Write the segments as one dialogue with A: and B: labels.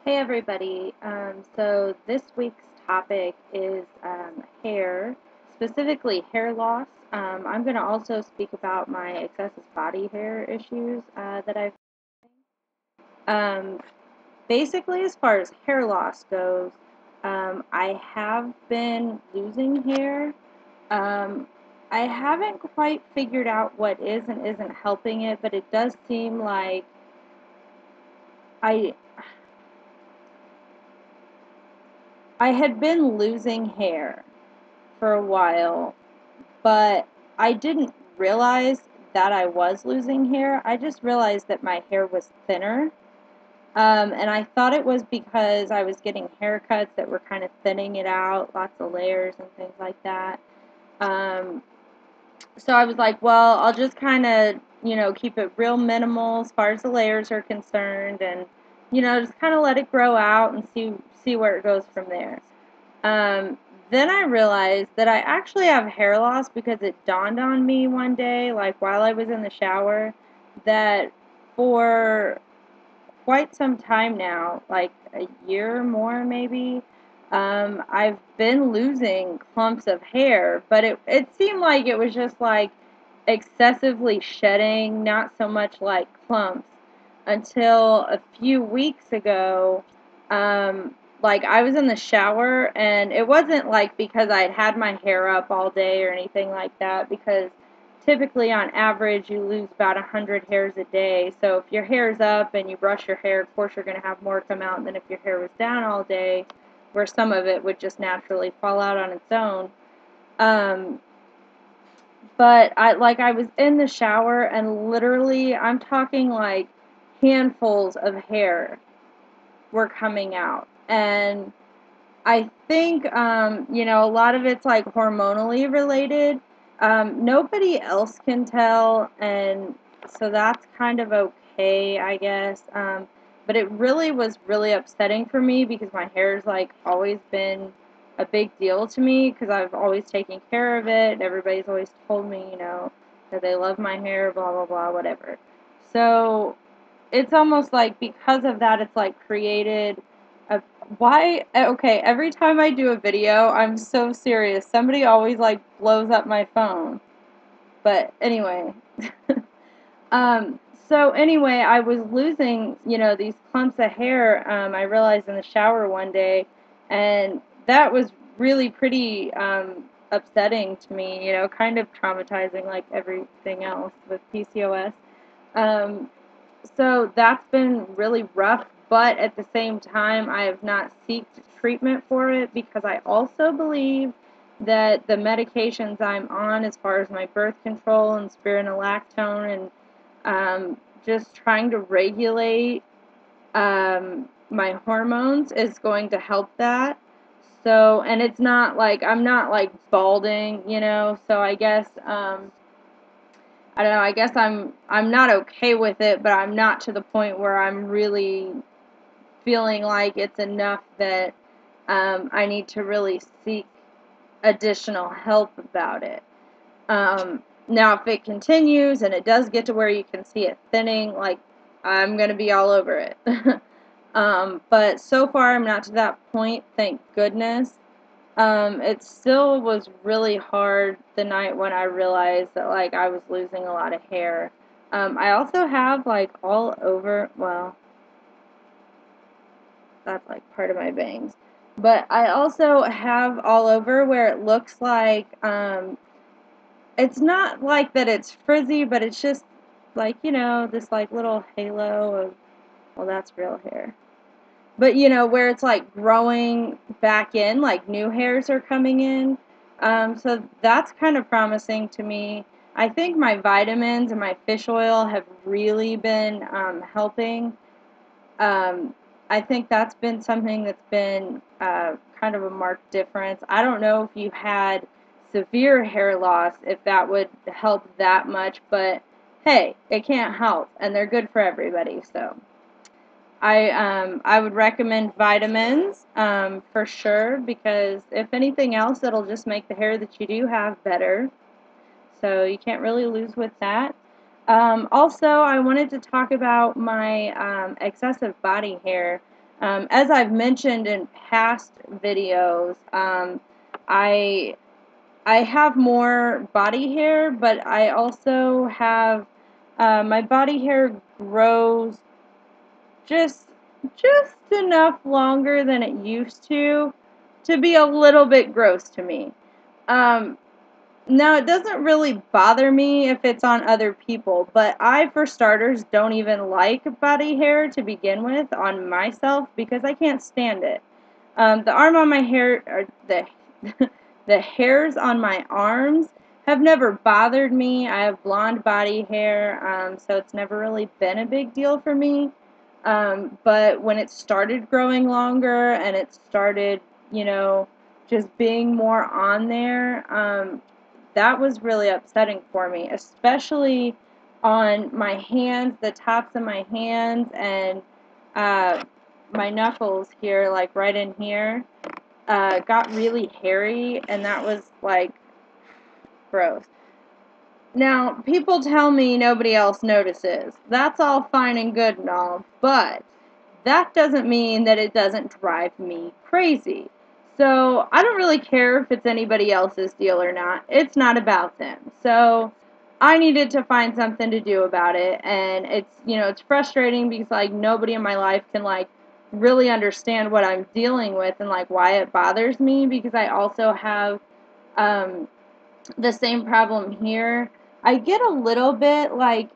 A: Hey everybody, so this week's topic is hair, specifically hair loss. I'm going to also speak about my excessive body hair issues that I've um, basically as far as hair loss goes, I have been losing hair. Um, I haven't quite figured out what is and isn't helping it, but it does seem like I I had been losing hair for a while, but I didn't realize that I was losing hair. I just realized that my hair was thinner. And I thought it was because I was getting haircuts that were kind of thinning it out, lots of layers and things like that. Um, so I was like, well, I'll just kind of, keep it real minimal as far as the layers are concerned, and just kind of let it grow out and see where it goes from there. Um, then I realized that I actually have hair loss because it dawned on me one day, like while I was in the shower, that for quite some time now, like a year or more maybe, I've been losing clumps of hair, but it seemed like it was just like excessively shedding, not so much like clumps, until a few weeks ago. Like I was in the shower, and it wasn't like because I'd had my hair up all day or anything like that, because typically on average you lose about 100 hairs a day. So if your hair's up and you brush your hair, of course you're going to have more come out than if your hair was down all day, where some of it would just naturally fall out on its own. Um, but I was in the shower, and literally I'm talking like handfuls of hair were coming out. And I think, a lot of it's like hormonally related. Nobody else can tell, and so that's kind of okay, I guess. But it really was really upsetting for me because my hair's like always been a big deal to me because I've always taken care of it. Everybody's always told me, that they love my hair, blah, blah, blah, whatever. So it's almost like because of that, it's like created a why okay, every time I do a video, I'm so serious. Somebody always like blows up my phone. But anyway, um so anyway, I was losing, these clumps of hair. I realized in the shower one day, and that was really pretty upsetting to me, kind of traumatizing like everything else with PCOS. Um so that's been really rough, but at the same time, I have not sought treatment for it because I also believe that the medications I'm on, as far as my birth control and spironolactone, and just trying to regulate my hormones, is going to help that. So, and it's not like I'm not like balding, so I guess I don't know, I guess I'm not okay with it, but I'm not to the point where I'm really feeling like it's enough that I need to really seek additional help about it. Now, if it continues and it does get to where you can see it thinning, like, I'm going to be all over it. But so far, I'm not to that point, thank goodness. It still was really hard the night when I realized that, like, I was losing a lot of hair. I also have, like, all over, well, that's, like, part of my bangs. But I also have all over where it looks like, it's not like that it's frizzy, but it's just, like, this, like, little halo of, well, that's real hair. But, where it's like growing back in, like new hairs are coming in. So that's kind of promising to me. I think my vitamins and my fish oil have really been helping. Um, I think that's been something that's been kind of a marked difference. I don't know if you had severe hair loss, if that would help that much, but hey, it can't help, and they're good for everybody, so. I would recommend vitamins for sure, because if anything else, it'll just make the hair that you do have better. So you can't really lose with that. Also, I wanted to talk about my excessive body hair. As I've mentioned in past videos, I have more body hair, but I also have my body hair grows just enough longer than it used to be a little bit gross to me. Um, Now, it doesn't really bother me if it's on other people, but I, for starters, don't even like body hair to begin with on myself because I can't stand it. The arm on my hair, or the hairs on my arms have never bothered me. I have blonde body hair, so it's never really been a big deal for me. But when it started growing longer and it started, you know, just being more on there, that was really upsetting for me, especially on my hands, the tops of my hands, and uh, my knuckles here, like right in here, got really hairy, and that was like gross. Now, people tell me nobody else notices. That's all fine and good and all, but that doesn't mean that it doesn't drive me crazy. So I don't really care if it's anybody else's deal or not. It's not about them. So I needed to find something to do about it, and it's frustrating because like nobody in my life can like really understand what I'm dealing with and like why it bothers me because I also have um, the same problem here. I get a little bit like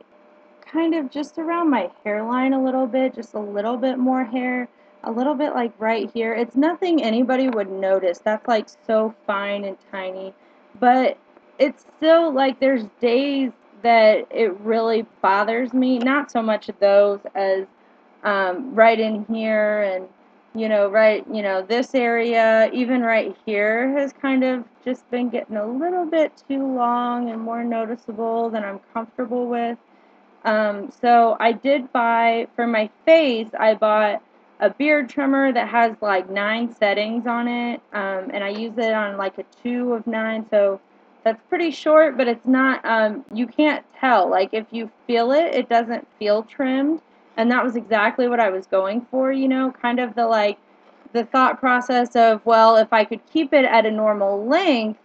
A: kind of just around my hairline a little bit, just a little bit more hair, a little bit like right here. It's nothing anybody would notice. That's like so fine and tiny. But it's still like there's days that it really bothers me. Not so much those as right in here and this area, even right here has kind of just been getting a little bit too long and more noticeable than I'm comfortable with. So I did buy, for my face, I bought a beard trimmer that has like 9 settings on it, and I use it on like a 2 of 9, so that's pretty short, but it's not, you can't tell, like if you feel it, it doesn't feel trimmed, and that was exactly what I was going for, kind of the thought process of, well, if I could keep it at a normal length,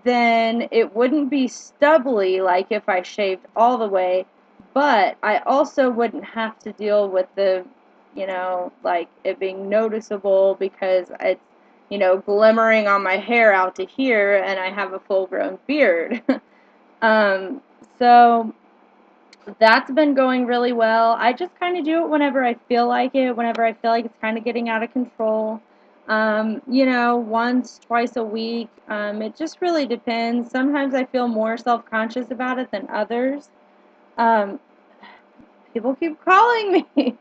A: then it wouldn't be stubbly like if I shaved all the way, but I also wouldn't have to deal with like it being noticeable because it's, glimmering on my hair out to here and I have a full grown beard. um, so that's been going really well. I just kind of do it whenever I feel like it, whenever I feel like it's kind of getting out of control. Once, twice a week. It just really depends. Sometimes I feel more self-conscious about it than others. Um, People keep calling me.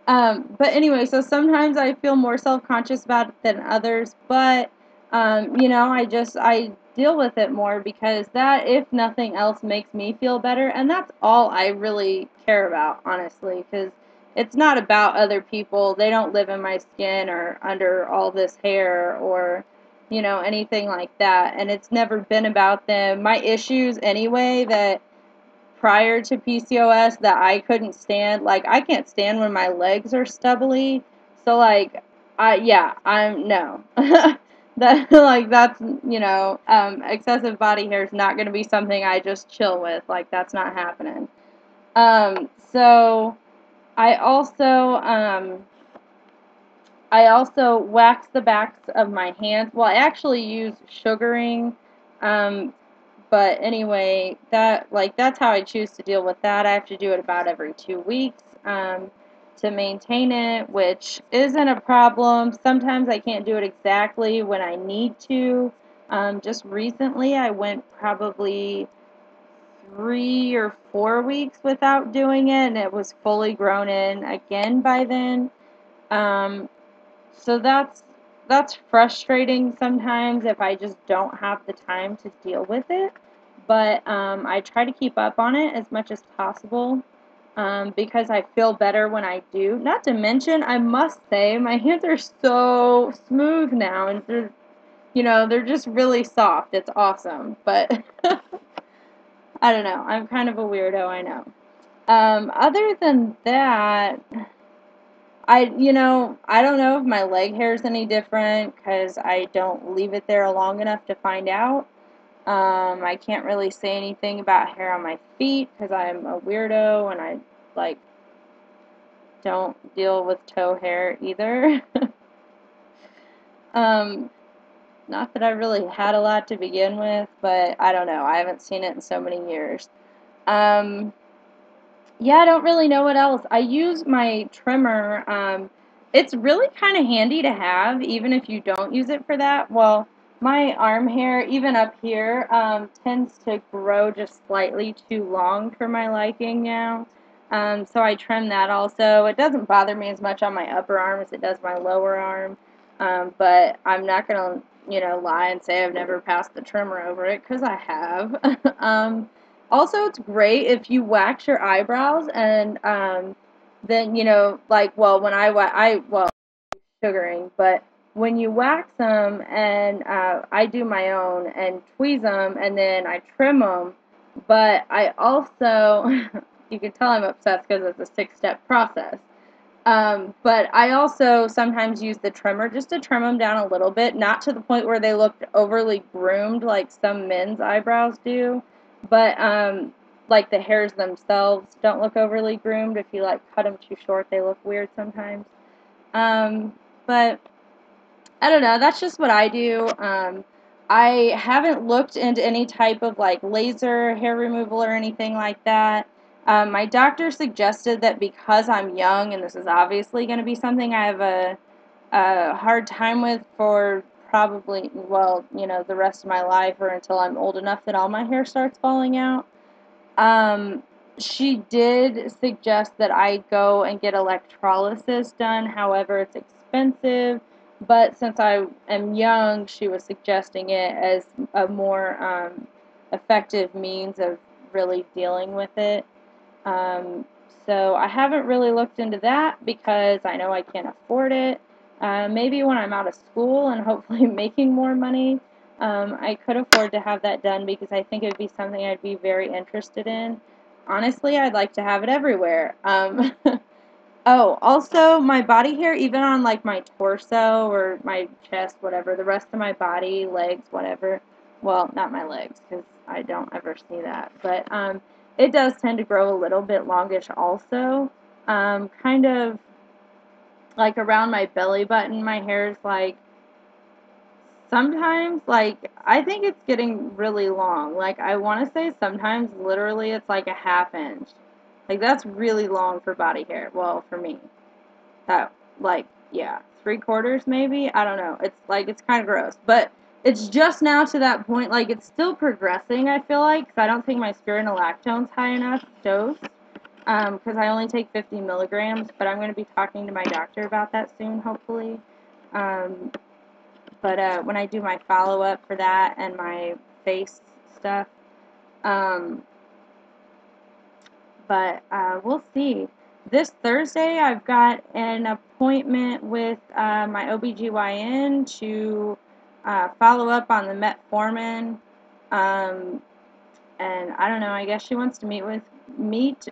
A: But anyway, so sometimes I feel more self-conscious about it than others, but, I deal with it more because that, if nothing else, makes me feel better, and that's all I really care about, honestly, because it's not about other people. They don't live in my skin or under all this hair or, anything like that, and it's never been about them. My issues, anyway, that prior to PCOS that I couldn't stand. Like, I can't stand when my legs are stubbly. So, like, I'm, no. That's, excessive body hair is not going to be something I just chill with. Like, that's not happening. So, I also, wax the backs of my hands. Well, I actually use sugaring, but anyway, that's how I choose to deal with that. I have to do it about every 2 weeks to maintain it, which isn't a problem. Sometimes I can't do it exactly when I need to. Just recently, I went probably 3 or 4 weeks without doing it, and it was fully grown in again by then. Um, so that's frustrating sometimes if I just don't have the time to deal with it. But I try to keep up on it as much as possible because I feel better when I do. Not to mention, I must say, my hands are so smooth now, and they're just really soft. It's awesome. But I don't know. I'm kind of a weirdo, I know. Other than that, I don't know if my leg hair is any different because I don't leave it there long enough to find out. I can't really say anything about hair on my feet because I'm a weirdo and I, like, don't deal with toe hair either. um, Not that I really had a lot to begin with, but I don't know. I haven't seen it in so many years. Um, yeah, I don't really know what else. I use my trimmer. It's really kind of handy to have, even if you don't use it for that. Well, my arm hair, even up here, tends to grow just slightly too long for my liking now. So I trim that also. It doesn't bother me as much on my upper arm as it does my lower arm. But I'm not going to, lie and say I've never passed the trimmer over it, because I have. Also, it's great if you wax your eyebrows and then, like, well, when well, sugaring, but when you wax them and I do my own and tweeze them and then I trim them, but I also, you can tell I'm obsessed because it's a 6-step process. But I also sometimes use the trimmer just to trim them down a little bit, not to the point where they look overly groomed like some men's eyebrows do, but like the hairs themselves don't look overly groomed. If you like cut them too short, they look weird sometimes. But I don't know, that's just what I do. I haven't looked into any type of like laser hair removal or anything like that. My doctor suggested that because I'm young, and this is obviously going to be something I have a hard time with for probably, well, the rest of my life, or until I'm old enough that all my hair starts falling out. Um, she did suggest that I go and get electrolysis done. However, it's expensive. But since I am young, she was suggesting it as a more effective means of really dealing with it. Um, so I haven't really looked into that because I know I can't afford it. Maybe when I'm out of school and hopefully making more money, I could afford to have that done because I think it would be something I'd be very interested in. Honestly, I'd like to have it everywhere. Oh, also, my body hair, even on like my torso or my chest, whatever, the rest of my body, legs, whatever. Well, not my legs, because I don't ever see that. But it does tend to grow a little bit longish also. Kind of like around my belly button, my hair is like sometimes, like, I think it's getting really long. Like, I want to say sometimes literally it's like a ½ inch. Like, that's really long for body hair. Well, for me. That, like, yeah, 3/4 maybe? I don't know. It's, like, it's kind of gross. But it's just now to that point, like, it's still progressing, I feel like, because I don't think my spironolactone's high enough dose. Because I only take 50 milligrams, but I'm going to be talking to my doctor about that soon, hopefully. But when I do my follow-up for that and my face stuff, um, but we'll see. This Thursday, I've got an appointment with my OBGYN to follow up on the metformin. And I don't know, I guess she wants to meet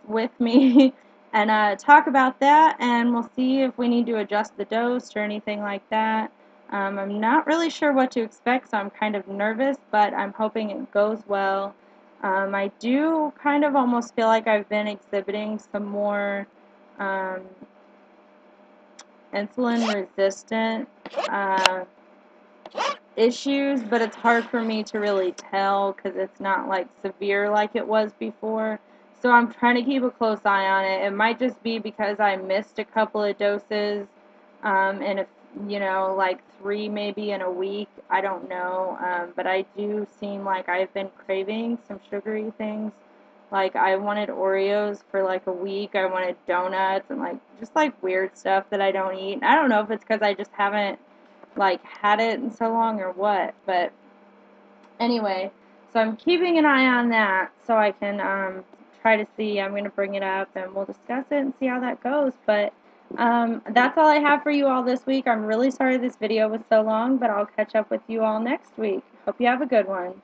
A: with me and talk about that, and we'll see if we need to adjust the dose or anything like that. I'm not really sure what to expect, so I'm kind of nervous, but I'm hoping it goes well. I do kind of almost feel like I've been exhibiting some more insulin resistant issues, but it's hard for me to really tell because it's not like severe like it was before. So I'm trying to keep a close eye on it. It might just be because I missed a couple of doses, and if like 3 maybe in a week. I don't know, but I do seem like I've been craving some sugary things. Like I wanted Oreos for like a week. I wanted donuts and like just like weird stuff that I don't eat. I don't know if it's because I just haven't like had it in so long or what, but anyway, so I'm keeping an eye on that so I can try to see. I'm going to bring it up and we'll discuss it and see how that goes. But that's all I have for you all this week. I'm really sorry this video was so long, but I'll catch up with you all next week. Hope you have a good one.